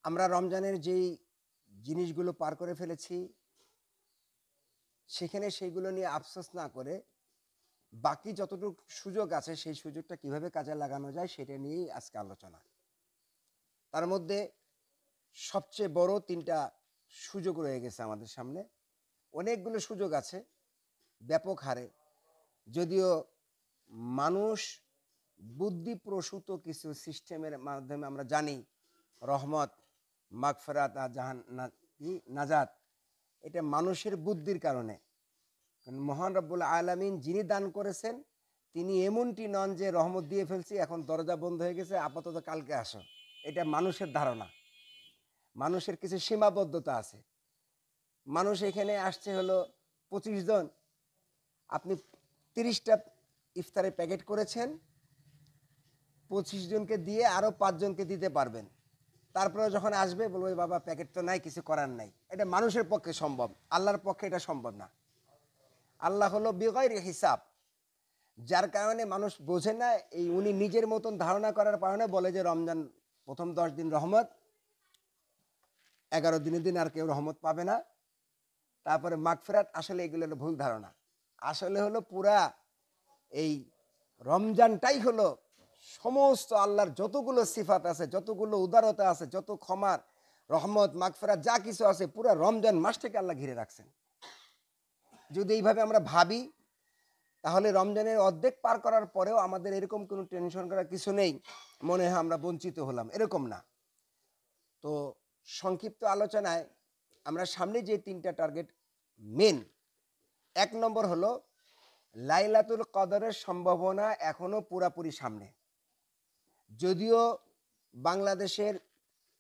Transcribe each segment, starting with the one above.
আমরা রমজানের যেই জিনিসগুলো পার করে ফেলেছি সেখানে সেইগুলো নিয়ে আফসোস না করে বাকি যতটুকু সুযোগ আছে সেই সুযোগটা কিভাবে কাজে লাগানো যায় সেটা নিয়েই আজকে আলোচনা। তার মধ্যে সবচেয়ে বড় ৩টা সুযোগ রয়ে গেছে আমাদের সামনে। অনেকগুলো সুযোগ আছে ব্যাপক হারে, যদিও মানুষ বুদ্ধিপ্রসূত কিছু সিস্টেমের মাধ্যমে আমরা জানি রহমত, মাগফিরাত আর নাজাত এটা মানুষের বুদ্ধির কারণে। মহান রব্বুল আলামিন যিনি দান করেছেন তিনি এমনটি নন যে রহমত দিয়ে ফেলছি এখন দরজা বন্ধ হয়ে গেছে আপাতত কালকে আসো, এটা মানুষের ধারণা। মানুষের কিছু সীমাবদ্ধতা আছে। মানুষ এখানে আসছে হলো 25 জন, আপনি 30টা ইফতারের প্যাকেট করেছেন, 25 জনকে দিয়ে আরও 5 জনকে দিতে পারবেন। তারপরে যখন আসবে বলবো বাবা প্যাকেট তো নাই, কিছু করার নাই। এটা মানুষের পক্ষে সম্ভব, আল্লাহর পক্ষে এটা সম্ভব না। আল্লাহ হলো বিগয়রি হিসাব, যার কারণে মানুষ বোঝে না। এই উনি নিজের মতন ধারণা করার কারণে বলে যে রমজান প্রথম 10 দিন রহমত, 11 দিনের দিন আর কেউ রহমত পাবে না, তারপরে মাগফিরাত। আসলে এগুলো হলো ভুল ধারণা। আসলে হলো পুরা এই রমজানটাই হলো সমস্ত আল্লাহর যতগুলো সিফাত আছে, যতগুলো উদারতা আছে, যত ক্ষমার রহমত মাগফিরাত যা কিছু আছে, পুরা রমজান মাসটাকে আল্লাহ ঘিরে রাখছেন। যদি এইভাবে আমরা ভাবি তাহলে রমজানের অর্ধেক পার করার পরেও আমাদের এরকম কোনো টেনশন করার কিছু নেই, মনে হয় আমরা বঞ্চিত হলাম, এরকম না। তো সংক্ষিপ্ত আলোচনায় আমরা সামনে যে 3টা টার্গেট মেন, 1 নম্বর হলো লাইলাতুল কদরের সম্ভাবনা এখনো পুরাপুরি সামনে। যদিও বাংলাদেশের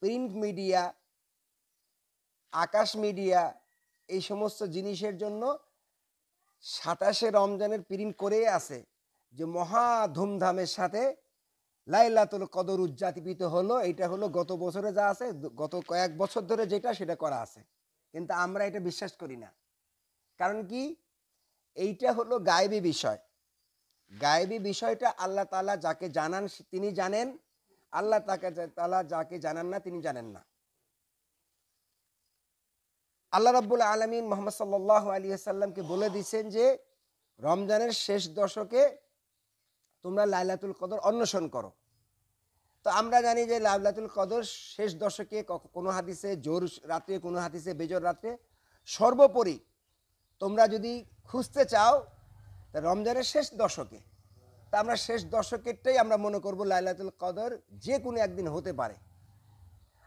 প্রিন্ট মিডিয়া, আকাশ মিডিয়া এই সমস্ত জিনিসের জন্য 27শে রমজানের প্রিন্ট করে আছে যে মহা ধুমধামের সাথে লাইলাতুল কদর উদযাপিত হলো। এটা হলো গত বছরে যা আছে, গত কয়েক বছর ধরে যেটা সেটা করা আছে, কিন্তু আমরা এটা বিশ্বাস করি না। কারণ কি, এইটা হলো গায়েবী বিষয়। গায়েবী বিষয়টা আল্লাহ তাআলা যাকে জানান তিনি জানেন, আল্লাহ তাআলা যাকে জানান না তিনি জানেন না। আল্লাহ রাব্বুল আলামিন মুহাম্মদ সাল্লাল্লাহু আলাইহি ওয়াসাল্লামকে বলে দিয়েছেন যে রমজানের শেষ দশকে তোমরা লাইলাতুল কদর অন্বেষণ করো। তো আমরা জানি যে লাইলাতুল কদর শেষ দশকে, কোনো হাদিসে জোর রাতে, কোনো হাদিসে বেজর রাতে। সর্বোপরি তোমরা যদি খুঁজতে চাও তা রমজানের শেষ দশকে। তা আমরা শেষ দশকেরটাই আমরা মনে করব লাইলাতুল কদর যে কোনো একদিন হতে পারে।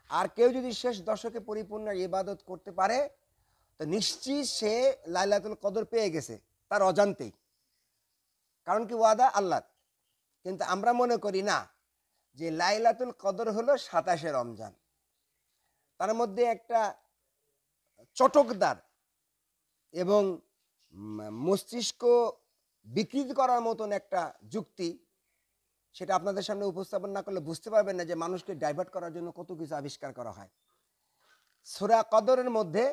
আর কেউ যদি শেষ দশকে পরিপূর্ণ ইবাদত করতে পারে তো নিশ্চিত সে লাইলাতুল কদর পেয়ে গেছে তার অজান্তেই। কারণ কি, ওয়াদা আল্লাহ। কিন্তু আমরা মনে করি না যে লাইলাতুল কদর হলো 27শে রমজান। তার মধ্যে একটা চটকদার এবং মস্তিষ্ক বিকৃত করার মতন একটা যুক্তি, সেটা আপনাদের সামনে উপস্থাপন না করলে বুঝতে পারবেন না যে মানুষকে ডাইভার্ট করার জন্য কত কিছু আবিষ্কার করা হয়। সূরা কদরের মধ্যে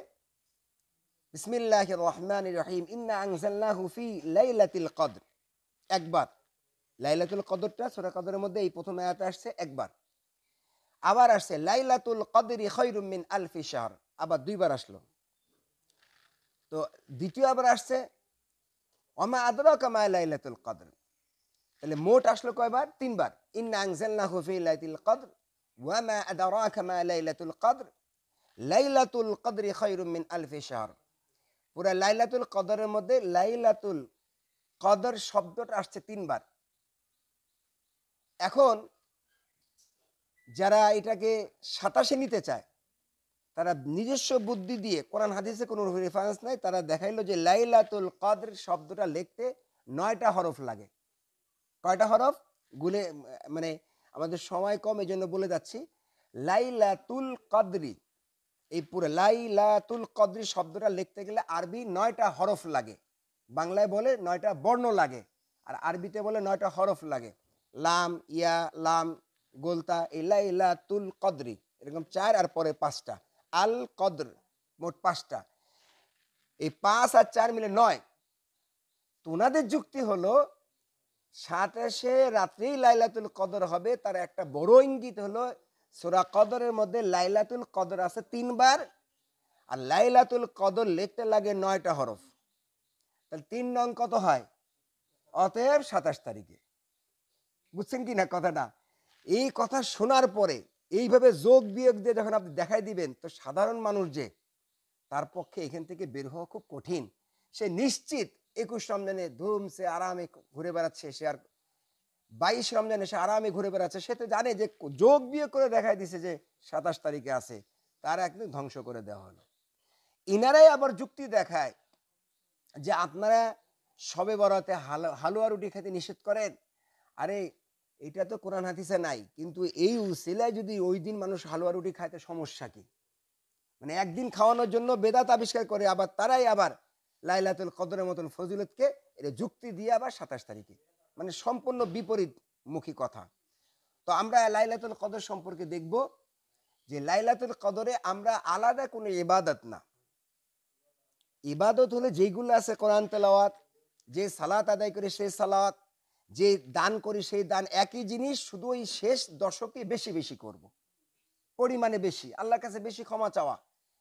বিসমিল্লাহির রহমানির রহিম ইন্না আনজালনাহু ফি লাইলাতিল কদর, একবার লাইলাতুল কদরটা সূরা কদরের মধ্যে এই প্রথম আয়াতে আসছে একবার। আবার আসছে লাইলাতুল কদরি খায়রুম মিন আলফি শাহর, আবার 2বার আসলো। তো দ্বিতীয় আবার আসছে ওমা আদরাকা মা লাইলাতুল কদর। তাহলে মোট আসলো কয়বার? 3বার। ইন্না আনজালনাহু ফি লাইলাতিল কদর ওয়া মা আদরাকা মা লাইলাতুল কদর লাইলাতুল কদরি খায়রুম মিন আলফি শাহর। পুরা লাইলাতুল কদরের মধ্যে লাইলাতুল কদর শব্দটা আসছে 3বার। এখন যারা এটাকে 27 নিতে চায় তারা নিজস্ব বুদ্ধি দিয়ে, কোরআন হাদিসে কোনো রেফারেন্স নাই, তারা দেখাইলো যে লাইলাতুল কদর শব্দটা লিখতে 9টা হরফ লাগে। কয়টা হরফ? গুলে মানে আমাদের সময় কম এই জন্য বলে যাচ্ছি। লাইলাতুল কদরি, এই পুরো লাইলাতুল কদরি শব্দটা লিখতে গেলে আরবি 9টা হরফ লাগে। বাংলায় বলে 9টা বর্ণ লাগে, আর আরবিতে বলে 9টা হরফ লাগে। লাম, ইয়া, লাম, গোলতা, এই লাইলাতুল কদরি এরকম 4 আর পরে 5টা, আল কদর, মোট 5টা। এই 5 আর 4 মিলে 9। তো ওনাদের যুক্তি হলো 27শে রাত্রেই লাইলাতুল কদর হবে। তার একটা বড় ইঙ্গিত হলো সূরা কদরের মধ্যে লাইলাতুল কদর আছে 3 বার, আর লাইলাতুল কদর লিখতে লাগে 9টা হরফ। তাহলে 3 নং কত হয়? অতএব 27 তারিখে। বুঝছেন কি না কথাটা? এই কথা শোনার পরে এইভাবে যোগ বিয়োগ দিয়ে যখন আপনি দেখাই দিবেন, তো সাধারণ মানুষ যে, তার পক্ষে এখান থেকে বের হওয়া খুব কঠিন। সে নিশ্চিত 21 রমজানে ধুমসে আরামে ঘুরে বেড়াচ্ছে, সে আর 22 রমজানে সে আরামে ঘুরে বেড়াচ্ছে, সে তো জানে যে যোগ বিয়োগ করে দেখাই দিছে যে 27 তারিখে আছে, তার একদম ধ্বংস করে দেওয়া হলো। ইনারাই আবার যুক্তি দেখায় যে আপনারা শবে বরাতে হালুয়া রুটি খেতে নিষেধ করেন। আরে এটা তো কোরআন হাদিসে নাই, কিন্তু এই উসিলায় যদি ওই দিন মানুষ হালুয়া রুটি খাইতে সমস্যা কি? মানে একদিন খাওয়ানোর জন্য বেদাত আবিষ্কার করে, আবার তারাই আবার লাইলাতুল কদরের মতন ফজিলতকে এটা যুক্তি দিয়ে আবার 27 তারিখে, মানে সম্পূর্ণ বিপরীতমুখী কথা। তো আমরা লাইলাতুল কদর সম্পর্কে দেখব যে লাইলাতুল কদরে আমরা আলাদা কোনো ইবাদত না, ইবাদত হলে যেইগুলো আছে কোরআন তেলাওয়াত, যে সালাত আদায় করে সেই সালাত, যে দান করি সেই দান, একই জিনিস, শুধু ওই শেষ দশকে বেশি বেশি করব, পরিমাণে বেশি, আল্লাহর কাছে বেশি ক্ষমা চাওয়া,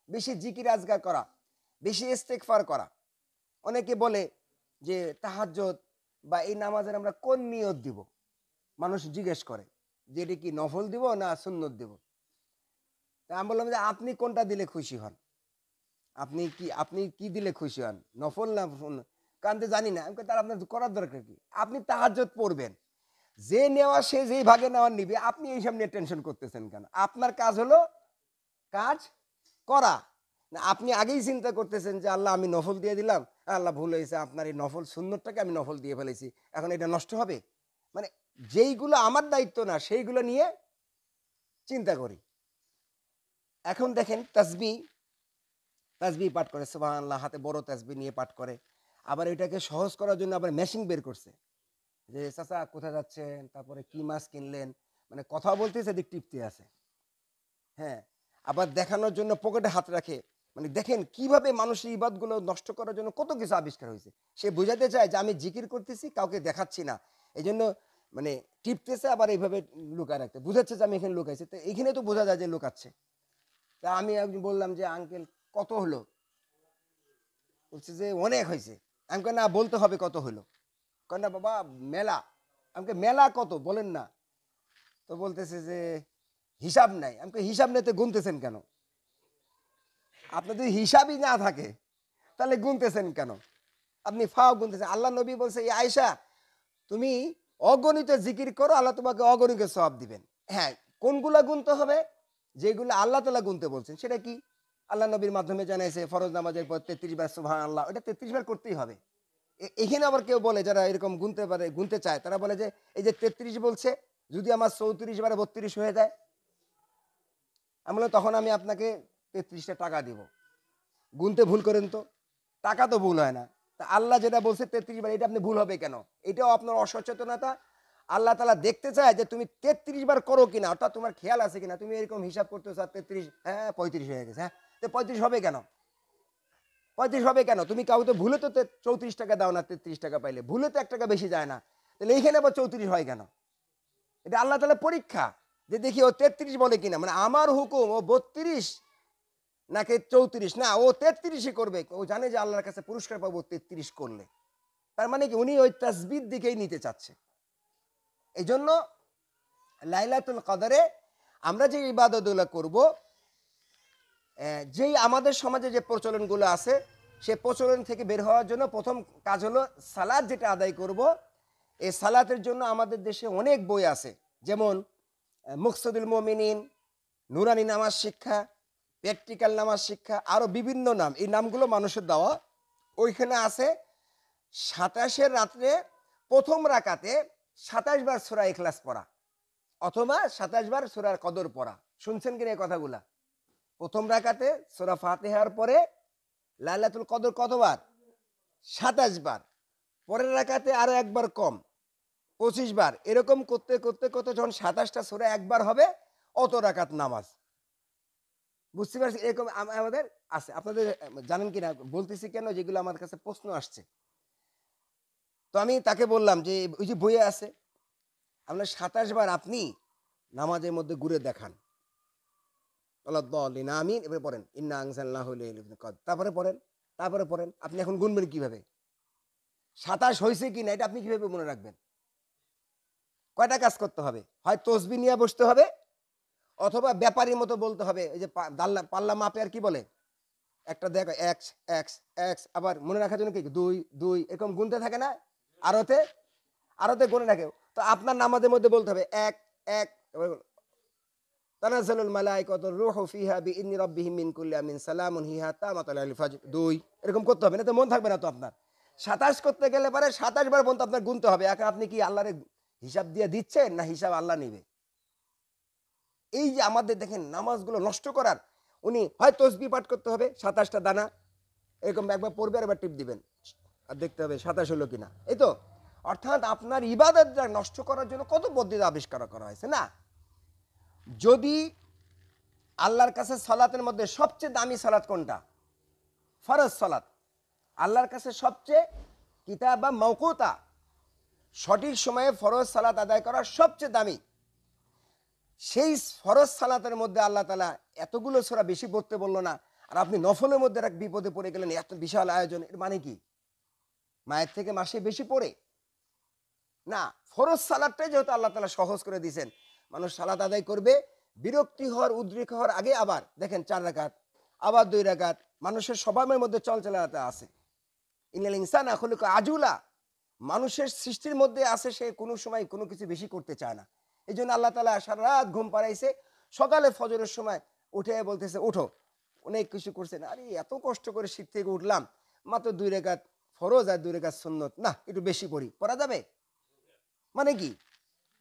বেশি জিকির আজগার করা, বেশি ইস্তেগফার করা। অনেকে বলে যে তাহাজ্জুদ বা এই নামাজের আমরা কোন নিয়ত দিব, মানুষ জিজ্ঞেস করে যে এটা কি নফল দিব না সুন্নত দিব। তা আমি বললাম যে আপনি কোনটা দিলে খুশি হন, আপনি কি দিলে খুশি হন, নফল না কানতে জানি না। আমি তার আপনার করার দরকার কি? আপনি তাহাজ্জুদ পড়বেন, যে নেওয়া সে যেই ভাগে নেওয়ার নিবে, আপনি এইসব নিয়ে টেনশন করতেছেন কেন? আপনার কাজ হলো কাজ করা না, আপনি আগেই চিন্তা করতেছেন যে আল্লাহ আমি নফল দিয়ে দিলাম, আল্লাহ ভুল হয়েছে, আপনার এই নফল সুন্নতটাকে আমি নফল দিয়ে ফেলেছি, এখন এটা নষ্ট হবে। মানে যেইগুলো আমার দায়িত্ব না সেইগুলো নিয়ে চিন্তা করি। এখন দেখেন তাসবিহ পাঠ করে, সুবহানাল্লাহ, হাতে বড় তাসবিহ নিয়ে পাঠ করে। আবার এটাকে সহজ করার জন্য আবার মেশিন বের করছে, যে চাচা কোথায় যাচ্ছেন, তারপরে কি মাছ কিনলেন, মানে কথা বলতেছে দিক টিপতে আছে। হ্যাঁ, আবার দেখানোর জন্য পকেটে হাত রাখে। মানে দেখেন কিভাবে মানুষের ইবাদতগুলো নষ্ট করার জন্য কত কিছু আবিষ্কার হয়েছে। সে বোঝাতে চায় যে আমি জিকির করতেছি, কাউকে দেখাচ্ছি না, এই জন্য মানে টিপতেছে, আবার এইভাবে লুকায় রাখতে বুঝাচ্ছে যে আমি এখানে লুকাইছি। তো এখানে তো বোঝা যায় যে লুকাচ্ছে। তা আমি একদিন বললাম যে আঙ্কেল কত হলো? বলছে যে অনেক হয়েছে। আমি কই না, বলতে হবে কত হলো। কয় না বাবা মেলা। আমাকে মেলা কত বলেন না। তো বলতেছে যে হিসাব নাই। আমি কই হিসাব নিতে গুনতেছেন কেন? আপনার যদি হিসাবই না থাকে তাহলে গুনতেছেন কেন? আপনি ফাও গুনতেছেন। আল্লাহ নবী বলছে, এই আয়েশা তুমি অগণিত জিকির করো, আল্লাহ তোমাকে অগণিত সওয়াব দিবেন। হ্যাঁ, কোনগুলা গুনতে হবে? যেগুলো আল্লাহ তাআলা গুনতে বলছেন। সেটা কি? আল্লাহ নবীর মাধ্যমে জানাইছে ফরজ নামাজের পর 33 বার সুবহানাল্লাহ, ওটা 33 বার করতেই হবে। এখানে আবার কেউ বলে, যারা এরকম গুনতে পারে, গুনতে চায়, তারা বলে যে এই যে 33 বলছে, যদি আমার 34 বারে 32 হয়ে যায়, আমি বললাম তখন আমি আপনাকে 33টা টাকা দিব। গুনতে ভুল করেন তো, টাকা তো ভুল হয় না। তা আল্লাহ যেটা বলছে 33 বার, এটা আপনি ভুল হবে কেন? এটাও আপনার অসচেতনতা। আল্লাহ তাআলা দেখতে চায় যে তুমি 33 বার করো কিনা, অর্থাৎ তোমার খেয়াল আছে কিনা। তুমি এরকম হিসাব করতেছো 33, হ্যাঁ 35 হয়ে গেছে, হ্যাঁ তো 35 হবে কেন? 35 হবে কেন? তুমি কাউকে ভুলে তো 34 টাকা দাও না, 33 টাকা পাইলে ভুলে তো 1 টাকা বেশি যায় না, তাহলে এইখানে আবার 34 হয় কেন? এটা আল্লাহ তাআলা পরীক্ষা, যে দেখি ও 33 বলে কিনা। মানে আমার হুকুম ও 32 নাকি 34, না ও 33ই করবে। ও জানে যে আল্লাহর কাছে পুরস্কার পাবো 33 করলে। তার মানে কি উনি ওই তাসবিহর দিকেই নিতে চাচ্ছে। এই জন্য লাইলাতুল কদরে আমরা যে ইবাদতগুলো করব, যেই আমাদের সমাজে যে প্রচলনগুলো আছে, সে প্রচলন থেকে বের হওয়ার জন্য প্রথম কাজ হলো সালাত যেটা আদায় করব। এই সালাতের জন্য আমাদের দেশে অনেক বই আছে, যেমন মুকসুদুল মুমিনিন, নুরানি নামাজ শিক্ষা, প্র্যাকটিক্যাল নামাজ শিক্ষা, আরও বিভিন্ন নাম। এই নামগুলো মানুষের দেওয়া। ওইখানে আছে 27-এর রাত্রে প্রথম রাকাতে 27 বার সূরা ইখলাস পড়া, অথবা 27 বার সূরা কদর পড়া। শুনছেন কিনা এই কথাগুলা? প্রথম রাকাতে সূরা ফাতিহার পরে লাইলাতুল কদর কতবার? 27 বার। পরের রাকাতে আরো একবার কম, 25 বার। এরকম করতে করতে করতে যখন 27টা সূরা একবার হবে, অত রাকাত নামাজ। বুঝতে পারছি? এরকম আমাদের আছে। আপনাদের জানেন কিনা বলতেছি কেন, যেগুলো আমার কাছে প্রশ্ন আসছে। তো আমি তাকে বললাম যে ওই যে বইয়ে আছে, আপনার 27 বার আপনি নামাজের মধ্যে ঘুরে দেখান। ওয়ালাদ-দাল্লিন আমিন। এবারে পড়েন ইন্না আনজালনাহু লাইলাতুল কদর। তারপরে পড়েন। আপনি এখন গুনবেন কিভাবে? ২৭ হইছে কিনা এটা আপনি কিভাবে মনে রাখবেন? কয়টা কাজ করতে হবে? হয় তসবিহ নিয়ে বসতে হবে অথবা ব্যাপারীর মতো বলতে হবে। এই যে পাল্লা মাপে আর কি বলে? একটা দেখো এক্স, এক্স, এক্স আবার মনে রাখার জন্য কি ২, ২ এরকম গুনতে থাকে না? আরতে, আরতে গুনে রাখে। তো আপনার নামাজের মধ্যে বলতে হবে ১, ১ তানাজ্জালুল মালায়েকাতুর রূহু ফিহা বিইذনি রাব্বিহিম মিন কুল্লি আমরিন সালামুন হিয়া হাত্তা মাতলাইল ফাজর ২ এরকম করতে হবে না তো মন থাকবে না তো আপনার। ২৭ করতে গেলে পরে ২৭ বার পর্যন্ত আপনার গুনতে হবে। এখন আপনি কি আল্লাহর হিসাব দিয়ে দিচ্ছেন না হিসাব আল্লাহ নিবে? এই যে আমাদের দেখেন নামাজগুলো নষ্ট করার, উনি হয় তসবিহ পাঠ করতে হবে ২৭টা দানা, এরকম একবার পড়বে আর একবার টিপ দিবেন আর দেখতে হবে ২৭ হলো কিনা। এই তো অর্থাৎ আপনার ইবাদতটা নষ্ট করার জন্য কত পদ্ধতি আবিষ্কার করা হয়েছে না? যদি আল্লাহর কাছে সালাতের মধ্যে সবচেয়ে দামি সালাত কোনটা? ফরজ সালাত। আল্লাহর কাছে সবচেয়ে কিতাব বা মওকুতা সঠিক সময়ে ফরজ সালাত আদায় করা সবচেয়ে দামি। সেই ফরজ সালাতের মধ্যে আল্লাহ তাআলা এতগুলো সূরা বেশি পড়তে বলল না, আর আপনি নফলের মধ্যে এক বিপদে পড়ে গেলেন, এত বিশাল আয়োজন, এর মানে কি? মায়ের থেকে মাসে বেশি পড়ে না? ফরজ সালাতটাই যেহেতু আল্লাহ তাআলা সহজ করে দিয়েছেন, মানুষ সালাত আদায় করবে বিরক্তি হওয়ার উদ্রেক হওয়ার আগে। আবার দেখেন ৪ রাকাত আবার ২ রাকাত, মানুষের স্বভাবের মধ্যে চলচলাতে আছে। ইন্নাল ইনসানা খুলিকা আজুলা, মানুষের সৃষ্টির মধ্যে আছে সে কোনো সময় কোনো কিছু বেশি করতে চায় না। এই জন্য আল্লাহ তাআলা সারা রাত ঘুম পাড়াইছে, সকালে ফজরের সময় উঠে বলতেছে ওঠো, অনেক কিছু করছেন, আরে এত কষ্ট করে শীত থেকে উঠলাম, মাত্র ২ রাকাত ফরজ আর ২ রাকাত সুন্নত, না একটু বেশি পড়ি, পড়া যাবে? মানে কি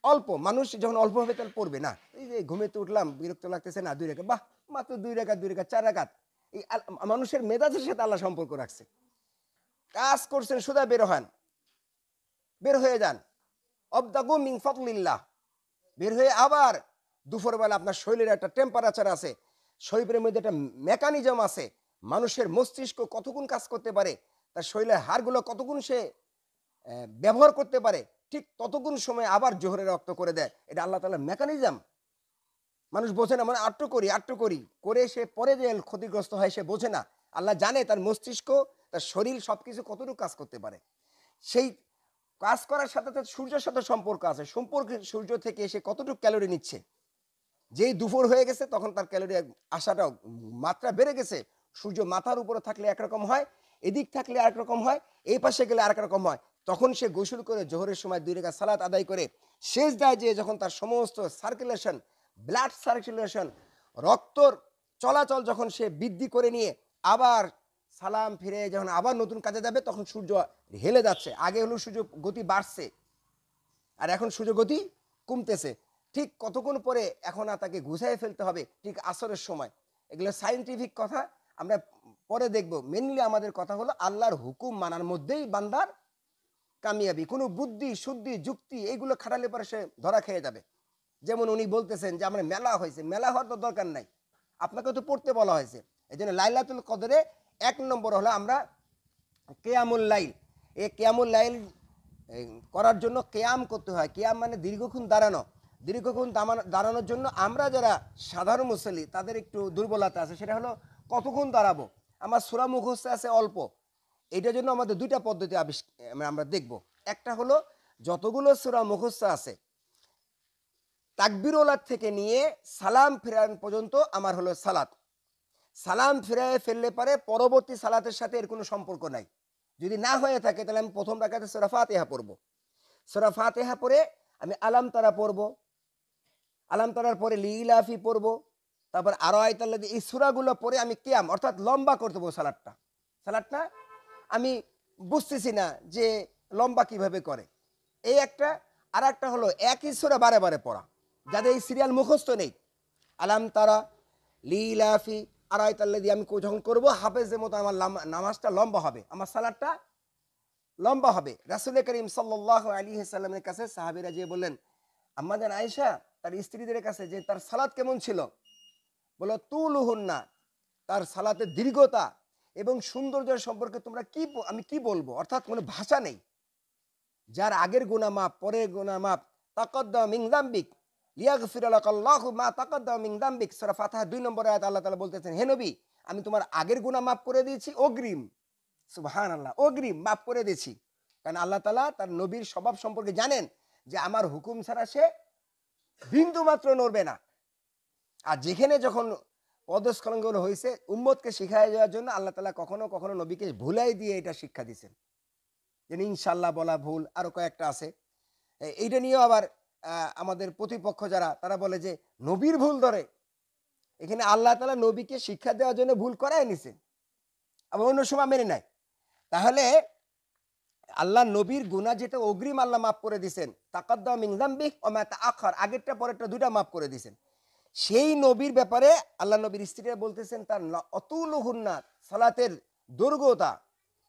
অল্প, মানুষ যখন অল্প হবে তাহলে পড়বে না। এই যে ঘুমেতে উঠলাম বিরক্ত লাগতেছে না ২ রাকাত, বাহ মাত্র ২ রাকাত ২ রাকাত ৪ রাকাত। এই মানুষের মেজাজের সাথে আল্লাহ সম্পর্ক রাখছে। কাজ করছেন সুদা বের হয়ে যান, অবতাগু মিন ফাদলিল্লাহ, বের হয়ে আবার দুপুরবেলা আপনার শরীরের একটা টেম্পারেচার আছে, শরীরের মধ্যে একটা মেকানিজম আছে, মানুষের মস্তিষ্ক কতগুণ কাজ করতে পারে, তার শরীরের হাড়গুলো কতগুণ সে ব্যবহার করতে পারে, ঠিক ততগুণ সময় আবার জোহরের রক্ত করে দেয়। এটা আল্লাহ তাআলার মেকানিজম। মানুষ বোঝে না, মানে আট্টু করি করে সে পরে যে ক্ষতিগ্রস্ত হয় সে বোঝে না। আল্লাহ জানে তার মস্তিষ্ক, তার শরীর সবকিছু কতটুকু কাজ করতে পারে। সেই কাজ করার সাথে সাথে সূর্যের সাথে সম্পর্ক আছে, সূর্য থেকে এসে কতটুকু ক্যালোরি নিচ্ছে। যেই দুপুর হয়ে গেছে তখন তার ক্যালোরি আসাটা মাত্রা বেড়ে গেছে। সূর্য মাথার উপরে থাকলে একরকম হয়, এদিক থাকলে আরেক রকম হয়, এই পাশে গেলে আরেক রকম হয়। তখন সে গোসল করে জোহরের সময় ২ রাকাত সালাত আদায় করে সেজদায় যেয়ে যখন তার সমস্ত সার্কুলেশন, ব্লাড সার্কুলেশন, রক্তর চলাচল যখন সে বৃদ্ধি করে নিয়ে আবার সালাম ফিরে যখন আবার নতুন কাজে যাবে তখন সূর্য হেলে যাচ্ছে। আগে হলো সূর্য গতি বাড়ছে আর এখন সূর্য গতি কমতেছে। ঠিক কতক্ষণ পরে এখন আর তাকে গুছাই ফেলতে হবে ঠিক আসরের সময়। এগুলো সায়েন্টিফিক কথা, আমরা পরে দেখব। মেনলি আমাদের কথা হলো আল্লাহর হুকুম মানার মধ্যেই বান্দার কামিয়াবি। কোনো বুদ্ধি শুদ্ধি যুক্তি এগুলো খাটালে পরে সে ধরা খেয়ে যাবে। যেমন উনি বলতেছেন যে আমরা মেলা হয়েছে, মেলা হওয়ার তো দরকার নাই, আপনাকে তো পড়তে বলা হয়েছে। এই জন্য লাইলাতুল কদরে ১ নম্বর হলো আমরা কেয়ামুল লাইল, এই কেয়ামুল লাইল করার জন্য কেয়াম করতে হয়। কেয়াম মানে দীর্ঘক্ষণ দাঁড়ানো। দীর্ঘক্ষণ দাঁড়ানোর জন্য আমরা যারা সাধারণ মুসল্লি তাদের একটু দুর্বলতা আছে, সেটা হলো কতক্ষণ দাঁড়াবো। আমার সূরা মুখস্থ আছে অল্প, এটার জন্য আমাদের ২টা পদ্ধতি আমরা দেখব। একটা হলো যতগুলো সূরা মুখস্থ আছে তাকবীরুল্লাহ থেকে নিয়ে সালাম ফেরান পর্যন্ত আমার হলো সালাত। সালাম ফিরায় ফেললে পারে পরবর্তী সালাতের সাথে এর কোনো সম্পর্ক নাই। যদি না হয়ে থাকে তাহলে আমি প্রথম রাকাতে সূরা ফাতিহা পড়ব। সূরা ফাতিহা পড়ে আমি আলাম তারা পড়ব, আলাম তারার পরে লিইলাফি পড়ব, তারপর আরো আয়াতাল্লাযী, এই সূরাগুলো পড়ে আমি কিয়াম অর্থাৎ লম্বা করতে দেবো সালাতটা আমি বুঝতেছি না যে লম্বা কিভাবে করে। এই একটা। আর একটা হলো একই সূরা বারে বারে পড়া, যাদের এই সিরিয়াল মুখস্থ নেই। আলাম তারা, লিইলাফি, আরাইতাল্লাযী আমি যখন করবো হাফেজের মতো আমার নামাজটা লম্বা হবে, আমার সালাতটা লম্বা হবে। রাসূল করিম সাল্লাল্লাহু আলাইহি ওয়াসাল্লামের কাছে সাহাবীরা যেয়ে বললেন আম্মাজান আয়েশা তার স্ত্রীদের কাছে যে তার সালাত কেমন ছিল, বলো তুলুহুন্না, তার সালাতের দীর্ঘতা এবং সৌন্দর্যের সম্পর্কে তোমরা আমি কি বলবো, অর্থাৎ কোনো ভাষা নেই। যার আগের গুনাহ মাপ, পরের গুনাহ মাপ, তাকাদ্দাম মিন যামবিক, লিয়াগফির লাকাল্লাহু মা তাকাদ্দামা মিন যামবিক, সূরা ফাতিহা 2 নম্বর আয়াত আল্লাহ তাআলা বলতেছেন, হে নবী, আমি তোমার আগের গুনাহ মাফ করে দিয়েছি অগ্রিম। সুবহানাল্লাহ, অগ্রিম মাফ করে দিয়েছি। কারণ আল্লাহ তাআলা তার নবীর স্বভাব সম্পর্কে জানেন যে আমার হুকুম ছাড়া সে বিন্দু মাত্র নড়বে না। আর যেখানে যখন পদস্খলনগুলো হয়েছে উম্মতকে শিখাই দেওয়ার জন্য আল্লাহ তাআলা কখনো কখনো নবীকে ভুলাই দিয়ে এটা শিক্ষা দিয়েছেন। যেন ইনশাআল্লাহ বলা ভুল, আরো কয়েকটা আছে। এইটা নিয়েও আবার আমাদের প্রতিপক্ষ যারা তারা বলে যে নবীর ভুল ধরে। এখানে আল্লাহ তাআলা নবীকে শিক্ষা দেওয়ার জন্য ভুল করায় নিছে, আবার অন্য সময় মেনে নেয়। তাহলে আল্লাহ নবীর গুনাহ যেটা অগ্রিম আল্লাহ মাফ করে দিয়েছেন, তাকাদ্দাম মিন যামবিহি ওয়া মা তাআখার, আগেরটা পরেরটা দুইটা মাফ করে দিয়েছেন। সেই নবীর ব্যাপারে আল্লাহ নবীর স্ত্রীরা বলতেছেন তার অতুলুহুন্না, সালাতের দৈর্ঘ্যতা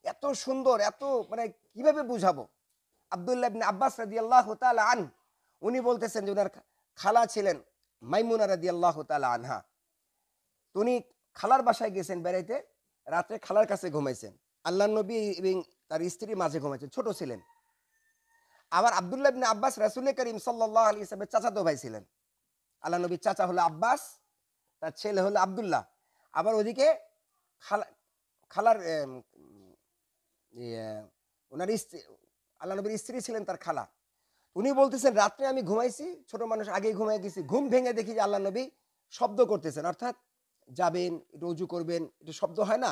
এত সুন্দর, এত মানে কিভাবে বুঝাবো। আব্দুল্লাহ ইবনে আব্বাস রাদিয়াল্লাহু তাআলা আনহু উনি বলতেছেন যে ওনার খালা ছিলেন মাইমুনা রাদিয়াল্লাহু তাআলা আনহা। উনি খালার বাসায় গেছেন বেড়াইতে, রাতে খালার কাছে ঘুমাইছেন। আল্লাহ নবী এবং তার স্ত্রী মাঝে ঘুমাইছেন, ছোট ছিলেন। আবার আব্দুল্লাহ ইবনে আব্বাস রাসূল করিম সাল্লাল্লাহু আলাইহি ওয়াসাল্লামের চাচাতো ভাই ছিলেন। আল্লাহ নবীর চাচা হলো আব্বাস, তার ছেলে হলো আব্দুল্লাহ। আবার ওদিকে খালা খালার ওনার স্ত্রী, আল্লাহ নবীর স্ত্রী ছিলেন তার খালা। উনি বলতেছেন রাত্রে আমি ঘুমাইছি, ছোট মানুষ আগেই ঘুমাই গেছি, ঘুম ভেঙে দেখি যে আল্লাহ নবী শব্দ করতেছেন, অর্থাৎ যাবেন একটু উজু করবেন, একটু শব্দ হয় না,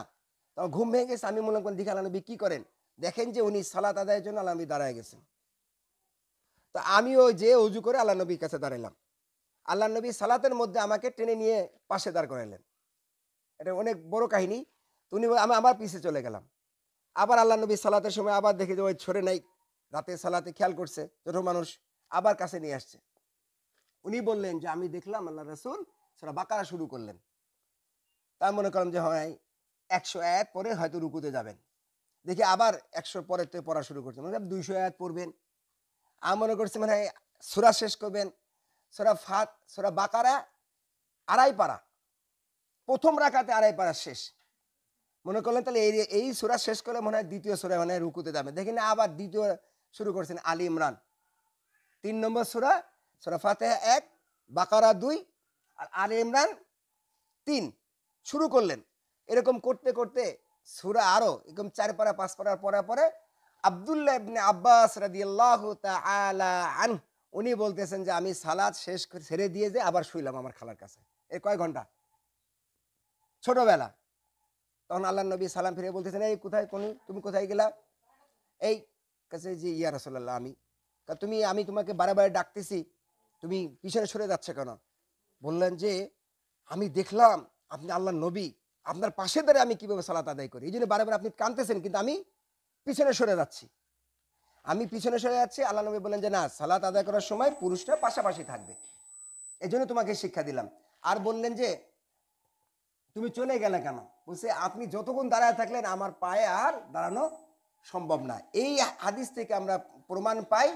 তখন ঘুম ভেঙে গেছে। আমি মনে করেন দেখি আল্লাহ নবী কি করেন, দেখেন যে উনি সালাত আদায়ের জন্য আল্লাহ নবী দাঁড়ায় গেছেন। তো আমিও যে উজু করে আল্লাহ নবীর কাছে দাঁড়াইলাম। আল্লাহ নবী সালাতের মধ্যে আমাকে টেনে নিয়ে পাশে দাঁড় করাইলেন। এটা অনেক বড় কাহিনী। তো উনি আমি আমার পিছে চলে গেলাম। আবার আল্লাহ নবী সালাতের সময় আবার দেখি যে ওই ছড়ে নাই, রাতে সালাতে খেয়াল করছে, ছোট মানুষ আবার কাছে নিয়ে আসছে। উনি বললেন যে আমি দেখলাম আল্লাহ রাসূল সূরা বাকারা শুরু করলেন। তাই মনে করলাম যে হয় 100 আয়াত পরে হয়তো রুকুতে যাবেন। দেখি আবার 100 পরের থেকে পড়া শুরু করছেন, মানে 200 আয়াত পড়বেন। আমি মনে করছি মানে সূরা শেষ করবেন। সূরা বাকারা আড়াই পারা, প্রথম রাকাতে আড়াই পারা শেষ। মনে করলেন তাহলে এই সূরা শেষ করলে মনে হয় দ্বিতীয় সূরা মানে রুকুতে যাবে। দেখি না আবার দ্বিতীয় শুরু করছেন আলী ইমরান 3 নম্বর সূরা, সূরা ফাতিহা 1, বাকারা 2 আর আলী ইমরান 3 শুরু করলেন। এরকম করতে করতে সূরা আরো এরকম 4 পারা 5 পারা পড়ার পরে আব্দুল্লাহ ইবনে আব্বাস রাদিয়াল্লাহু তাআলা আনহু উনি বলতেছেন যে আমি সালাত শেষ করে ছেড়ে দিয়ে যে আবার শুইলাম আমার খালার কাছে। এই কয় ঘন্টা ছোটবেলা। তখন আল্লাহ নবী সালাম ফিরে বলতেছেন এই কোথায় তুমি কোথায় গেলা? এই কাছে যে ইয়া রাসূলুল্লাহ আমি তোমাকে বারে বারে ডাকতেছি, তুমি পিছনে সরে যাচ্ছে কেন? বললেন যে আমি দেখলাম আপনি আল্লাহর নবী, আপনার পাশে দাঁড়িয়ে আমি কিভাবে সালাত আদায় করি, এই জন্য বারে বারে আপনি কাঁদতেছেন, কিন্তু আমি পিছনে সরে যাচ্ছি। আমি পিছনে সরে যাচ্ছি। আল্লাহ নবী বললেন যে না, সালাত আদায় করার সময় পুরুষরা পাশাপাশি থাকবে, এই জন্য তোমাকে শিক্ষা দিলাম। আর বললেন যে তুমি চলে গেলে কেন? বলছে আপনি যতক্ষণ দাঁড়ায় থাকলেন আমার পায়ে আর দাঁড়ানো সম্ভব না। এই হাদিস থেকে আমরা প্রমাণ পাই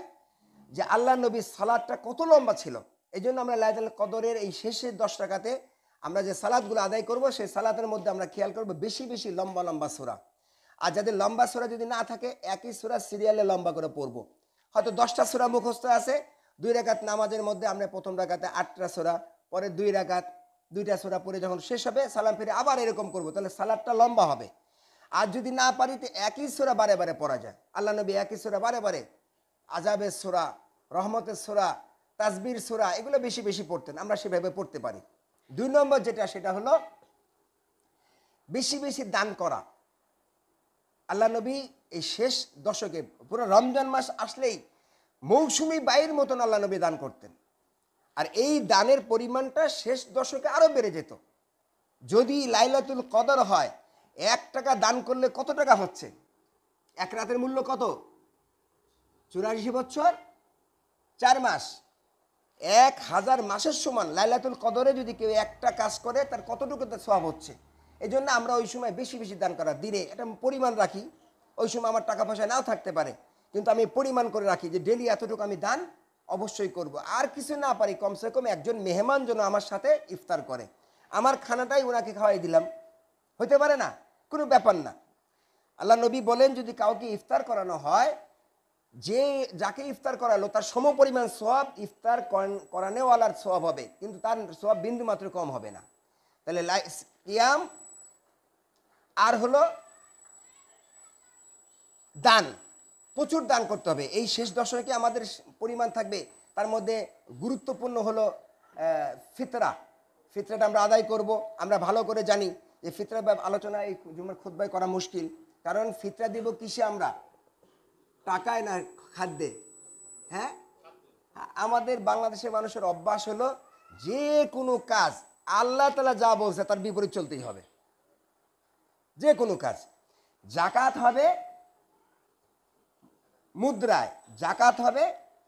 যে আল্লাহ নবীর সালাতটা কত লম্বা ছিল। এই জন্য আমরা লাইলাতুল কদরের এই শেষের 10 রাকাতে আমরা যে সালাতগুলো আদায় করব, সেই সালাতের মধ্যে আমরা খেয়াল করব বেশি বেশি লম্বা লম্বা সূরা। আর যাদের লম্বা সূরা যদি না থাকে, একই সূরা সিরিয়ালে লম্বা করে পড়ব। হয়তো 10টা সূরা মুখস্থ আছে, 2 রাকাত নামাজের মধ্যে আমরা প্রথম রাকাতে 8টা সূরা, পরে 2 রাকাত 2টা সূরা পড়ে যখন শেষ হবে সালাম ফিরে আবার এরকম করব, তাহলে সালাতটা লম্বা হবে। আর যদি না পারি তো একই সূরা বারে বারে পড়া যায়। আল্লাহ নবী একই সূরা বারে বারে, আযাবের সূরা, রহমতের সূরা, তাসবির সূরা, এগুলো বেশি বেশি পড়তেন, আমরা সেভাবে পড়তে পারি। 2 নম্বর যেটা, সেটা হলো বেশি বেশি দান করা। আল্লাহ নবী এই শেষ দশকে পুরো রমজান মাস আসলেই মৌসুমি বাইয়ের মতন আল্লাহ নবী দান করতেন। আর এই দানের পরিমাণটা শেষ দশকে আরো বেড়ে যেত। যদি লাইলাতুল কদর হয়, 1 টাকা দান করলে কত টাকা হচ্ছে? 1 রাতের মূল্য কত? 84 বছর 4 মাস, 1000 মাসের সমান। লাইলাতুল কদরে যদি কেউ একটা কাজ করে তার কতটুকু সওয়াব হচ্ছে। এই জন্য আমরা ওই সময় বেশি বেশি দান করা, দিনে একটা পরিমাণ রাখি। ওই সময় আমার টাকা পয়সা নাও থাকতে পারে, কিন্তু আমি পরিমাণ করে রাখি যে ডেলি এতটুকু আমি দান অবশ্যই করব। আর কিছু না পারি, কমসে কম একজন মেহমান যেন আমার সাথে ইফতার করে, আমার খানাটাই ওনাকে খাওয়াই দিলাম, হতে পারে না? কোনো ব্যাপার না। আল্লাহ নবী বলেন যদি কাউকে ইফতার করানো হয়, যে যাকে ইফতার করালো তার সমপরিমাণ সওয়াব ইফতার করানেওয়ালার সওয়াব হবে, কিন্তু তার সওয়াব বিন্দু মাত্র কম হবে না। তাহলে কিয়াম আর হলো দান, প্রচুর দান করতে হবে। এই শেষ দশকে আমাদের পরিমাণ থাকবে, তার মধ্যে গুরুত্বপূর্ণ হলো ফিতরা। ফিতরাটা আমরা আদায় করব। আমরা ভালো করে জানি যে ফিতরা আলোচনা এই জুমার খুতবায় করা মুশকিল, কারণ ফিতরা দিব কিসে? আমরা টাকায় না খাদ্যে। হ্যাঁ, আমাদের বাংলাদেশের মানুষের অভ্যাস হলো যে কোনো কাজ আল্লাহ তাআলা যা বলছে তার বিপরীত চলতেই হবে। যে কোনো কাজ, জাকাত হবে মুদ্রায়, জাকাত হবে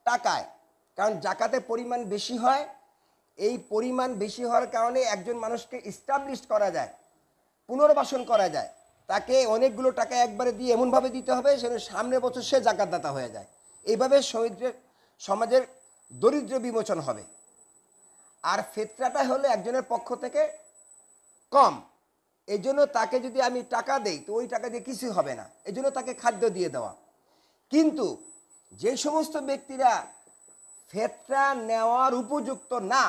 টাকায়, কারণ জাকাতের পরিমাণ বেশি হয়। এই পরিমাণ বেশি হওয়ার কারণে একজন মানুষকে ইস্টাবলিশ করা যায়, পুনর্বাসন করা যায়। তাকে অনেকগুলো টাকা একবারে দিয়ে এমনভাবে দিতে হবে যেন সামনের বছর সে জাকাতদাতা হয়ে যায়। এইভাবে সমাজের দরিদ্র বিমোচন হবে। আর ফিতরাটা হলো একজনের পক্ষ থেকে কম, এই জন্য তাকে যদি আমি টাকা দেই তো ওই টাকা দিয়ে কিছু হবে না, এই জন্য তাকে খাদ্য দিয়ে দেওয়া। কিন্তু যে সমস্ত ব্যক্তিরা ফিতরা নেওয়ার উপযুক্ত না,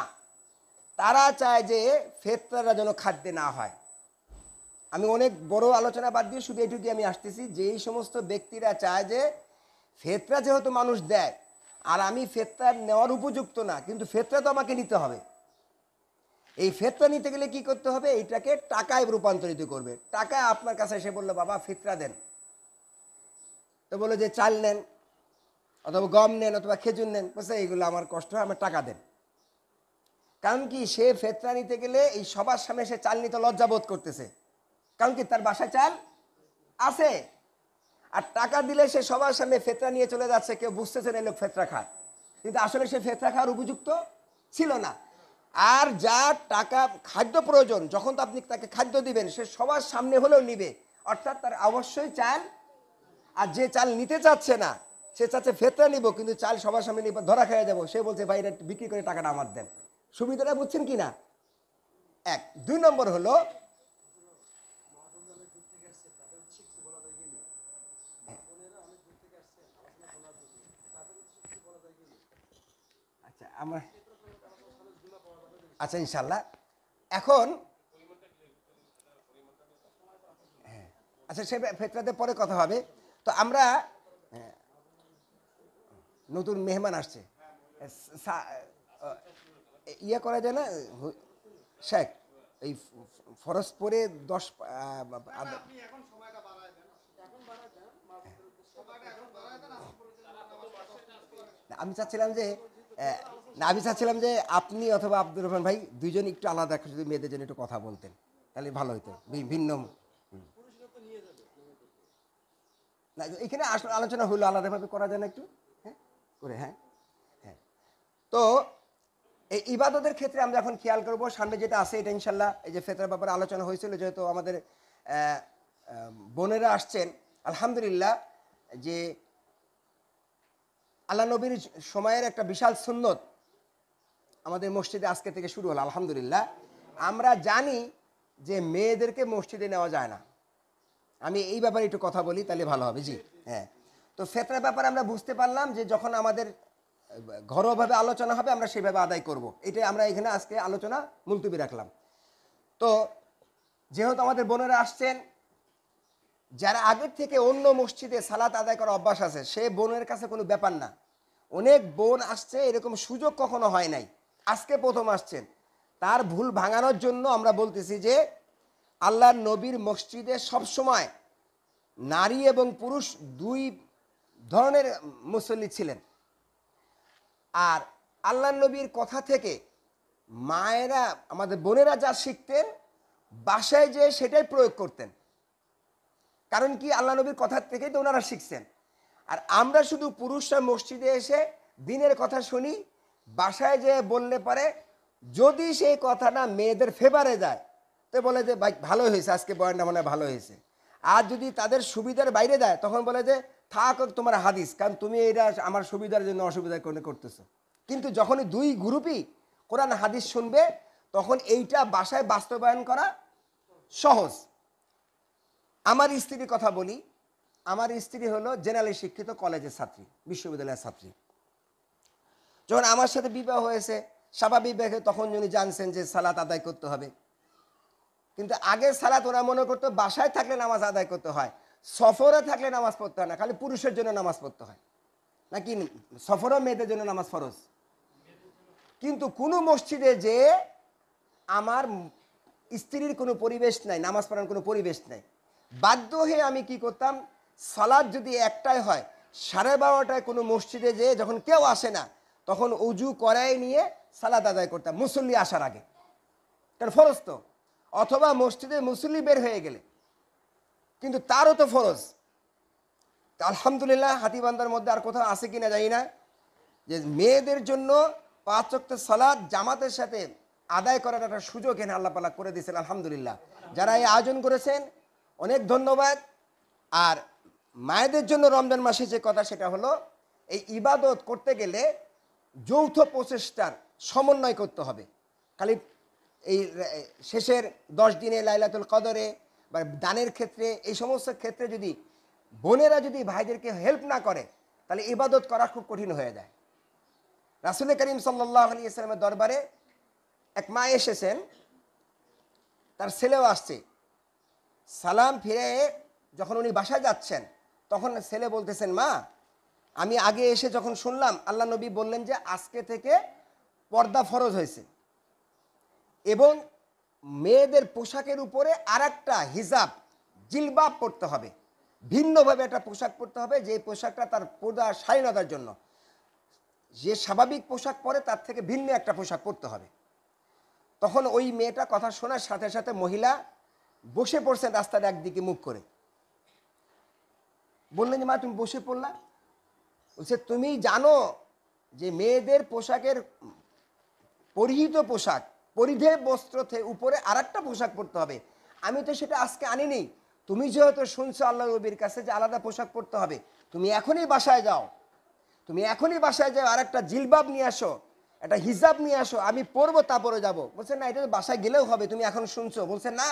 তারা চায় যে ফিতরাটা যেন খাদ্যে না হয়। আমি অনেক বড় আলোচনা বাদ দিয়ে শুধু এটুকুই আমি আসতেছি, যে এই সমস্ত ব্যক্তিরা চায় যে ফিতরা যেহেতু মানুষ দেয় আর আমি ফিতরা নেওয়ার উপযুক্ত না, কিন্তু ফিতরা তো আমাকে নিতে হবে। এই ফিতরা নিতে গেলে কি করতে হবে? এইটাকে টাকায় রূপান্তরিত করবে। টাকায় আপনার কাছে এসে বললো বাবা ফিতরা দেন, তো বললো যে চাল নেন অথবা গম নেন অথবা খেজুর নেন, বলছে এইগুলো আমার কষ্ট হয়, আমার টাকা দেন। কারণ কি, সে ফিতরা নিতে গেলে এই সবার সামনে সে চাল নিতে লজ্জাবোধ করতেছে, কারণ কি তার বাসায় চাল আছে। আর টাকা দিলে সে সবার সামনে ফিতরা নিয়ে চলে যাচ্ছে, কেউ বুঝতেছে না এই লোক ফিতরা খায়, কিন্তু আসলে সে ফিতরা খাওয়ার উপযুক্ত ছিল না। আর যার টাকা খাদ্য প্রয়োজন, যখন তো আপনি তাকে খাদ্য দিবেন সে সবার সামনে হলেও নিবে, অর্থাৎ তার অবশ্যই চাল। আর যে চাল নিতে চাচ্ছে না, সে চাচ্ছে ফিতরা নিব কিন্তু চাল সবার সামনে নিব, ধরা খেয়ে যাবো, সে বলছে ভাই এটা বিক্রি করে টাকাটা আমার দেন। সুবিধাটা বুঝছেন কি না? এক। দুই নম্বর হলো আচ্ছা আমার আচ্ছা ইনশাল্লাহ এখন আচ্ছা সে ফিতরাতে পরে কথা হবে। তো আমরা নতুন মেহমান আসছে, ইয়ে করা যায় না শেখ, এই ফরজ পরে 10 আমি চাচ্ছিলাম যে যে আপনি অথবা আব্দুর রহমান ভাই দুইজন একটু আলাদা যদি মেয়েদের জন্য একটু কথা বলতেন তাহলে ভালো হতো। ভিন্ন না, এখানে আসলে আলোচনা হলো, আলাদাভাবে করা যায় না একটু? হ্যাঁ করে, হ্যাঁ হ্যাঁ। তো এই ইবাদতের ক্ষেত্রে আমরা এখন খেয়াল করবো সামনে যেটা আছে, এটা ইনশাল্লাহ এই যে ফিতরার ব্যাপারে আলোচনা হয়েছিল, যেহেতু আমাদের বোনেরা আসছেন আলহামদুলিল্লাহ, যে আল্লাহ নবীর সময়ের একটা বিশাল সুন্নত আমাদের মসজিদে আজকে থেকে শুরু হলো আলহামদুলিল্লাহ। আমরা জানি যে মেয়েদেরকে মসজিদে নেওয়া যায় না, আমি এই ব্যাপারে একটু কথা বলি তাহলে ভালো হবে। জি হ্যাঁ, তো ফিতরার ব্যাপারে আমরা বুঝতে পারলাম যে যখন আমাদের ঘরোয়াভাবে আলোচনা হবে আমরা সেভাবে আদায় করব, এটাই আমরা এখানে আজকে আলোচনা মুলতবি রাখলাম। তো যেহেতু আমাদের বোনেরা আসছেন, যারা আগের থেকে অন্য মসজিদে সালাত আদায় করার অভ্যাস আছে, সে বোনের কাছে কোনো ব্যাপার না। অনেক বোন আসছে, এরকম সুযোগ কখনো হয় নাই, আজকে প্রথম আসছেন। তার ভুল ভাঙানোর জন্য আমরা বলতেছি যে আল্লাহর নবীর মসজিদে সবসময় নারী এবং পুরুষ দুই ধরনের মুসল্লি ছিলেন। আর আল্লাহর নবীর কথা থেকে মায়েরা, আমাদের বোনেরা যা শিখতেন বাসায় যেয়ে সেটাই প্রয়োগ করতেন। কারণ কি, আল্লাহ নবীর কথা থেকেই তো ওনারা শিখছেন। আর আমরা শুধু পুরুষরা মসজিদে এসে দিনের কথা শুনি, বাসায় যেয়ে বললে পারে যদি সেই কথাটা মেয়েদের ফেভারে যায় তো বলে যে ভাই ভালো হয়েছে, আজকে বয়ানটা মনে হয় ভালো হয়েছে। আর যদি তাদের সুবিধার বাইরে দেয় তখন বলে যে থাক তোমার হাদিস, কারণ তুমি এটা আমার সুবিধার জন্য অসুবিধার কারণে করতেছো। কিন্তু যখনই দুই গ্রুপই কোরআন হাদিস শুনবে তখন এইটা বাসায় বাস্তবায়ন করা সহজ। আমার স্ত্রীর কথা বলি, আমার স্ত্রী হলো জেনারেলি শিক্ষিত কলেজের ছাত্রী, বিশ্ববিদ্যালয়ের ছাত্রী। যখন আমার সাথে বিবাহ হয়েছে, স্বাভাবিকভাবে তখন উনি জানছেন যে সালাত আদায় করতে হবে। কিন্তু আগের সালাত ওরা মনে করতো বাসায় থাকলে নামাজ আদায় করতে হয়, সফরে থাকলে নামাজ পড়তে হয় না, খালি পুরুষের জন্য নামাজ পড়তে হয়, নাকি সফরও মেয়েদের জন্য নামাজ ফরজ। কিন্তু কোনো মসজিদে যে আমার স্ত্রীর কোনো পরিবেশ নাই, নামাজ পড়ার কোনো পরিবেশ নাই, বাধ্য হয়ে আমি কি করতাম, সালাদ যদি একটাই হয় 12:30টায় কোনো মসজিদে যে যখন কেউ আসে না তখন উজু করাই নিয়ে সালাদ আদায় করতাম মুসল্লি আসার আগে, কারণ ফরজ তো। অথবা মসজিদে মুসল্লি বের হয়ে গেলে, কিন্তু তারও তো ফরজ। আলহামদুলিল্লাহ হাতীবান্ধার মধ্যে আর কোথাও আছে কিনা জানি না যে মেয়েদের জন্য 5 ওয়াক্ত সালাত জামাতের সাথে আদায় করার একটা সুযোগ এনে আল্লাহ পাক করে দিয়েছেন। আলহামদুলিল্লাহ, যারা এই আয়োজন করেছেন অনেক ধন্যবাদ। আর মায়েদের জন্য রমজান মাসে যে কথা, সেটা হলো এই ইবাদত করতে গেলে যৌথ প্রচেষ্টার সমন্বয় করতে হবে। খালি এই শেষের 10 দিনে লাইলাতুল কদরে বা দানের ক্ষেত্রে, এই সমস্ত ক্ষেত্রে যদি বোনেরা যদি ভাইদেরকে হেল্প না করে তাহলে ইবাদত করা খুব কঠিন হয়ে যায়। রাসূল করিম সাল্লাল্লাহু আলাইহি ওয়াসাল্লামের দরবারে এক মা এসেছেন, তার ছেলেও আসছে। সালাম ফিরে যখন উনি বাসায় যাচ্ছেন তখন ছেলে বলতেছেন, মা আমি আগে এসে যখন শুনলাম আল্লাহ নবী বললেন যে আজকে থেকে পর্দা ফরজ হয়েছে এবং মেয়েদের পোশাকের উপরে আরেকটা হিজাব জিলবাব পরতে হবে, ভিন্নভাবে একটা পোশাক পরতে হবে, যে পোশাকটা তার পর্দা শালীনতার জন্য, যে স্বাভাবিক পোশাক পরে তার থেকে ভিন্ন একটা পোশাক পরতে হবে। তখন ওই মেয়েটা কথা শোনার সাথে সাথে মহিলা বসে পড়ছেন রাস্তার একদিকে মুখ করে। বললেন যে মা তুমি বসে পড়লা? বলছে তুমি জানো যে মেয়েদের পোশাকের পরিহিত পোশাক, পরিধেয় বস্ত্র থেকে উপরে আরেকটা পোশাক পরতে হবে, আমি তো সেটা আজকে আনিনি। তুমি যেহেতু শুনছো আল্লাহ নবীর কাছে যে আলাদা পোশাক পরতে হবে, তুমি এখনই বাসায় যাও, তুমি এখনই বাসায় যাও, আর একটা জিলবাব নিয়ে আসো, একটা হিজাব নিয়ে আসো, আমি পরবো তারপরে যাবো। বলছে না, এটা তো বাসায় গেলেও হবে, তুমি এখন শুনছো। বলছে না,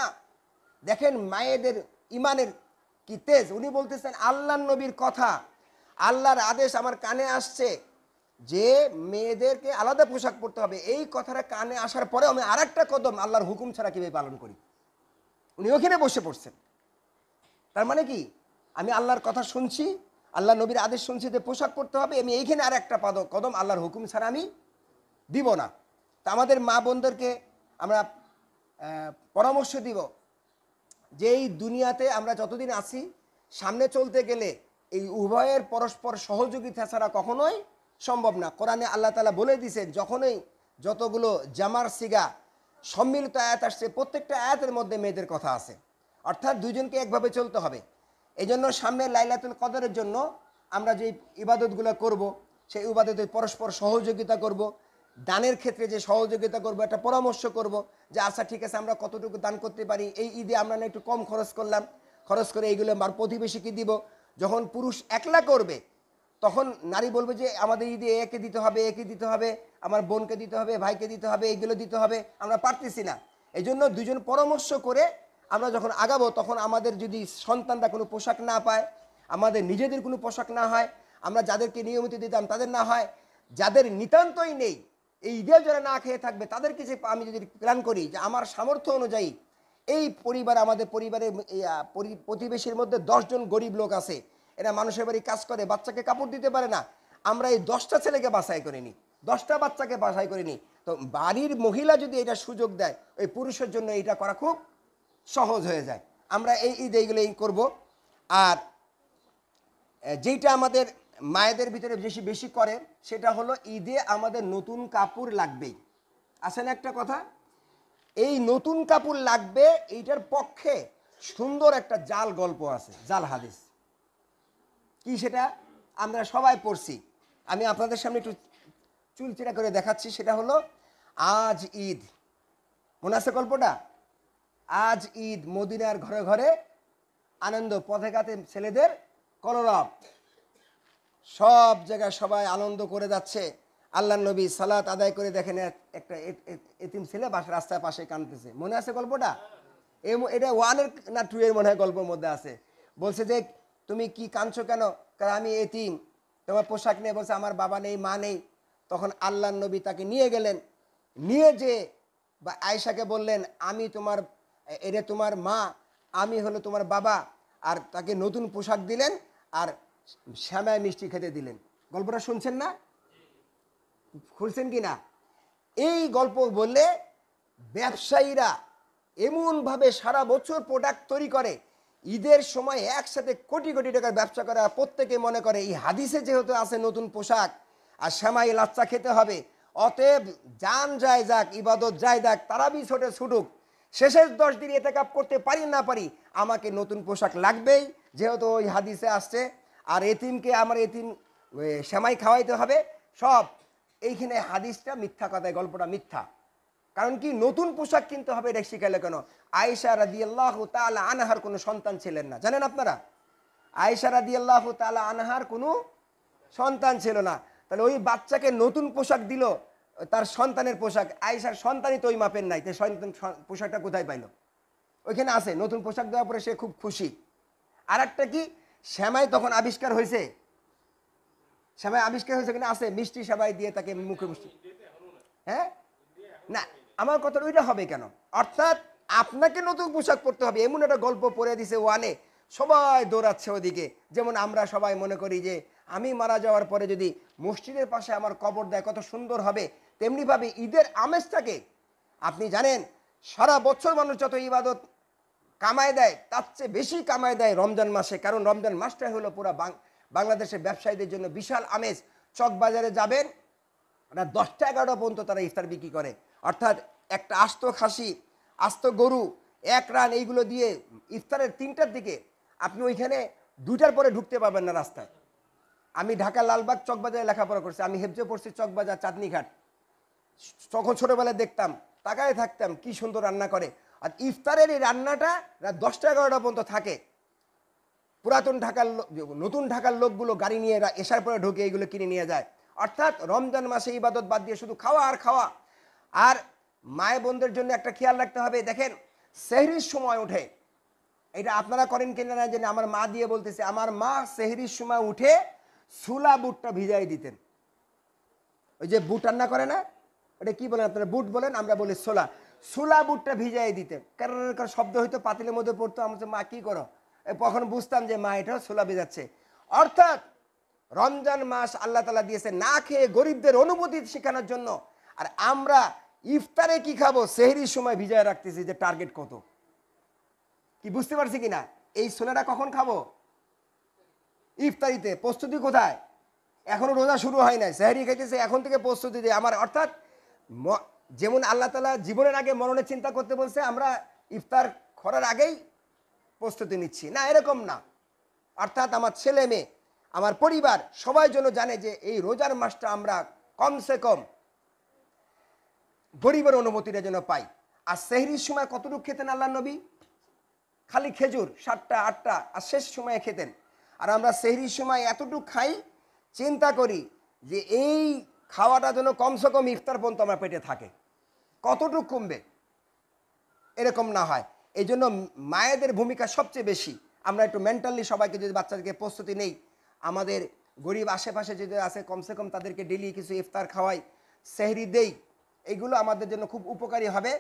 দেখেন মায়েদের ইমানের কি তেজ। উনি বলতেছেন আল্লাহর নবীর কথা, আল্লাহর আদেশ আমার কানে আসছে যে মেয়েদেরকে আলাদা পোশাক পরতে হবে, এই কথাটা কানে আসার পরে আমি আর একটা কদম আল্লাহর হুকুম ছাড়া কীভাবে পালন করি। উনি ওখানে বসে পড়ছেন। তার মানে কি, আমি আল্লাহর কথা শুনছি, আল্লাহ নবীর আদেশ শুনছি যে পোশাক পরতে হবে, আমি এইখানে আর একটা কদম আল্লাহর হুকুম ছাড়া আমি দিব না। তা আমাদের মা বোনদেরকে আমরা পরামর্শ দিব যে এই দুনিয়াতে আমরা যতদিন আছি, সামনে চলতে গেলে এই উভয়ের পরস্পর সহযোগিতা ছাড়া কখনোই সম্ভব না। কোরআনে আল্লাহ তাআলা বলে দিয়েছেন, যখনই যতগুলো জামার সিগা সম্মিলিত আয়াত আসছে প্রত্যেকটা আয়াতের মধ্যে মেয়েদের কথা আছে, অর্থাৎ দুইজনকে একভাবে চলতে হবে। এই জন্য সামনে লাইলাতুল কদরের জন্য আমরা যে ইবাদতগুলো করব, সেই ইবাদতে পরস্পর সহযোগিতা করব, দানের ক্ষেত্রে যে সহযোগিতা করব, একটা পরামর্শ করব যে আচ্ছা ঠিক আছে আমরা কতটুকু দান করতে পারি, এই ঈদে আমরা না একটু কম খরচ করলাম, খরচ করে এইগুলো আমার প্রতিবেশীকে দিব। যখন পুরুষ একলা করবে তখন নারী বলবে যে আমাদের ঈদে একে দিতে হবে, একে দিতে হবে, আমার বোনকে দিতে হবে, ভাইকে দিতে হবে, এইগুলো দিতে হবে, আমরা পারতেছি না। এই জন্য দুজন পরামর্শ করে আমরা যখন আগাবো, তখন আমাদের যদি সন্তানরা কোনো পোশাক না পায়, আমাদের নিজেদের কোনো পোশাক না হয়, আমরা যাদেরকে নিয়মিত দিতাম তাদের না হয়, যাদের নিতান্তই নেই, এই ঈদে যারা না খেয়ে থাকবে তাদেরকে যে আমি যদি প্ল্যান করি যে আমার সামর্থ্য অনুযায়ী এই পরিবার, আমাদের পরিবারের প্রতিবেশীর মধ্যে 10 জন গরিব লোক আছে, এরা মানুষের বাড়ি কাজ করে, বাচ্চাকে কাপড় দিতে পারে না, আমরা এই 10টা ছেলেকে বাছাই করে নিই, 10টা বাচ্চাকে বাছাই করে নিই, তো বাড়ির মহিলা যদি এটা সুযোগ দেয়, ওই পুরুষের জন্য এটা করা খুব সহজ হয়ে যায়। আমরা এই ঈদ এইগুলোই করবো। আর যেইটা আমাদের মায়েদের ভিতরে বেশি বেশি করে সেটা হলো ঈদে আমাদের নতুন কাপড় লাগবেই। আছে না একটা কথা, এই নতুন কাপড় লাগবে, এইটার পক্ষে সুন্দর একটা জাল গল্প আছে, জাল হাদিস। কি সেটা আমরা সবাই পড়ছি, আমি আপনাদের সামনে একটু চুলচেরা করে দেখাচ্ছি। সেটা হলো আজ ঈদ, মনে আছে গল্পটা? আজ ঈদ, মদিনার ঘরে ঘরে আনন্দ, পথে ঘাটে ছেলেদের কলরব, সব জায়গায় সবাই আনন্দ করে যাচ্ছে। আল্লাহ নবী সালাত আদায় করে দেখেন একটা এতিম ছেলে রাস্তার পাশে কাঁদতেছে। মনে আছে গল্পটা? এটা 1 না 2 এর মনে হয় গল্পের মধ্যে আছে। বলছে যে তুমি কি কাঁদছো কেন? আমি এতিম, তোমার পোশাক নেই। বলছে আমার বাবা নেই, মা নেই। তখন আল্লাহর নবী তাকে নিয়ে গেলেন, নিয়ে যে বা আয়েশাকে বললেন আমি তোমার, এটা তোমার মা, আমি হলো তোমার বাবা। আর তাকে নতুন পোশাক দিলেন আর শ্যামায় মিষ্টি খেতে দিলেন। গল্পটা শুনছেন না? খুলছেন কি না? এই গল্প বললে ব্যবসায়ীরা এমনভাবে সারা বছর প্রোডাক্ট তৈরি করে, ঈদের সময় একসাথে কোটি কোটি টাকার ব্যবসা করে। প্রত্যেকে মনে করে এই হাদিসে যেহেতু আছে নতুন পোশাক আর শ্যামাই লাচ্চা খেতে হবে, অতএব জান যায় যাক, ইবাদত যায় যাক, তারাবি ছোটে ছুটুক, শেষের 10 দিন এতেকাপ করতে পারি না পারি, আমাকে নতুন পোশাক লাগবেই, যেহেতু ওই হাদিসে আসছে। আর এতিমকে আমার এতিম শ্যামাই খাওয়াইতে হবে। সব এইখানে হাদিসটা মিথ্যা কথায়, গল্পটা মিথ্যা। কারণ কি, নতুন পোশাক কিনতে হবে এটা শিখাইলে কেন? আয়েশা রাদিয়াল্লাহু তাআলা আনহার কোনো সন্তান ছিলেন না, জানেন আপনারা? আয়েশা রাদিয়াল্লাহু তাআলা আনহার কোনো সন্তান ছিল না। তাহলে ওই বাচ্চাকে নতুন পোশাক দিল, তার সন্তানের পোশাক। আয়েশার সন্তানই তো ওই মাপের নাই, তাই সন্তান পোশাকটা কোথায় পাইল? ওইখানে আছে নতুন পোশাক দেওয়ার পরে সে খুব খুশি। আর একটা কি, শ্যামাই তখন আবিষ্কার হয়েছে, শ্যামাই আবিষ্কার হয়েছে কিনা আছে, মিষ্টি সেমাই দিয়ে তাকে মুখে মিষ্টি। হ্যাঁ না, আমার কথা ওইটা হবে কেন? অর্থাৎ আপনাকে নতুন পোশাক পরতে হবে, এমন একটা গল্প পড়ে দিছে ওয়ানে, সবাই দৌড়াচ্ছে ওদিকে। যেমন আমরা সবাই মনে করি যে আমি মারা যাওয়ার পরে যদি মসজিদের পাশে আমার কবর দেয় কত সুন্দর হবে, তেমনিভাবে ঈদের আমেজটাকে আপনি জানেন, সারা বছর মানুষ যত ইবাদত কামায় দেয় তার চেয়ে বেশি কামায় দেয় রমজান মাসে। কারণ রমজান মাসটাই হলো পুরো বাংলাদেশের ব্যবসায়ীদের জন্য বিশাল আমেজ। চকবাজারে যাবেন, 10টা 11টা পর্যন্ত তারা ইফতার বিক্রি করে। অর্থাৎ একটা আস্ত খাসি, আস্ত গরু, 1 রান, এইগুলো দিয়ে ইফতারের 3টার দিকে আপনি ওইখানে 2টার পরে ঢুকতে পারবেন না রাস্তায়। আমি ঢাকা লালবাগ চকবাজারে লেখাপড়া করছি, আমি হেফজে পড়ছি চকবাজার চাঁদনীঘাট। তখন ছোটোবেলায় দেখতাম, তাকায় থাকতাম কি সুন্দর রান্না করে। আর ইফতারের এই রান্নাটা রাত 10টা 11টা পর্যন্ত থাকে। পুরাতন ঢাকার নতুন ঢাকার লোকগুলো গাড়ি নিয়ে এসার পরে ঢুকে এইগুলো কিনে নিয়ে যায়। অর্থাৎ রমজান মাসে ইবাদত বাদ দিয়ে শুধু খাওয়া আর খাওয়া। আর মায়ে বোনদের জন্য একটা খেয়াল রাখতে হবে, দেখেন সেহরির সময় উঠে, এটা আপনারা করেন কিনা না জানি, আমার মা দিয়ে বলতেছে, আমার মা সেহরির সময় উঠে সুলা বুটটা ভিজাই দিতেন। ওই যে বুট রান্না করে না, ওটা কি বলেন আপনারা? বুট বলেন, আমরা বলি সোলা। সুলা বুটটা ভিজাই দিতেন, কারণ শব্দ হয়তো পাতিলের মধ্যে পড়তো। আমরা মা কি করো, কখন বুঝতাম যে মা এটা সোলা ভেজাচ্ছে। অর্থাৎ রমজান মাস আল্লাহ তাআলা দিয়েছে না খেয়ে গরিবদের অনুভূতি শেখানোর জন্য। আর আমরা ইফতারে কি খাবো, সেহরির সময় ভিজায় রাখতেছি যে টার্গেট কত। কি বুঝতে পারছি কিনা? এই সোলাটা কখন খাবো? ইফতারিতে। প্রস্তুতি কোথায়? এখনো রোজা শুরু হয় নাই, সেহরি খাইতেছে এখন থেকে প্রস্তুতি দিয়ে আমার। অর্থাৎ যেমন আল্লাহ তাআলা জীবনের আগে মরণের চিন্তা করতে বলছে, আমরা ইফতার করার আগেই প্রস্তুতি নিচ্ছি না, এরকম না। অর্থাৎ আমার ছেলে মেয়ে, আমার পরিবার সবাই যেন জানে যে এই রোজার মাসটা আমরা কমসে কম গরিবের অনুমতিটা যেন পাই। আর সেহরির সময় কতটুকু খেতেন আল্লাহ নবী? খালি খেজুর 7টা 8টা, আর শেষ সময়ে খেতেন। আর আমরা সেহরির সময় এতটুকু খাই, চিন্তা করি যে এই খাওয়াটা যেন কমসে কম ইফতার পর্যন্ত আমার পেটে থাকে। কতটুকু কমবে এরকম না হয়। এই জন্য মায়েদের ভূমিকা সবচেয়ে বেশি। আমরা একটু মেন্টালি সবাইকে যদি বাচ্চাদেরকে প্রস্তুতি নেই, আমাদের গরিব আশেপাশে যদি আছে কমসে কম তাদেরকে ডেলি কিছু ইফতার খাওয়াই, সেহরি দেই, এইগুলো আমাদের জন্য খুব উপকারী হবে।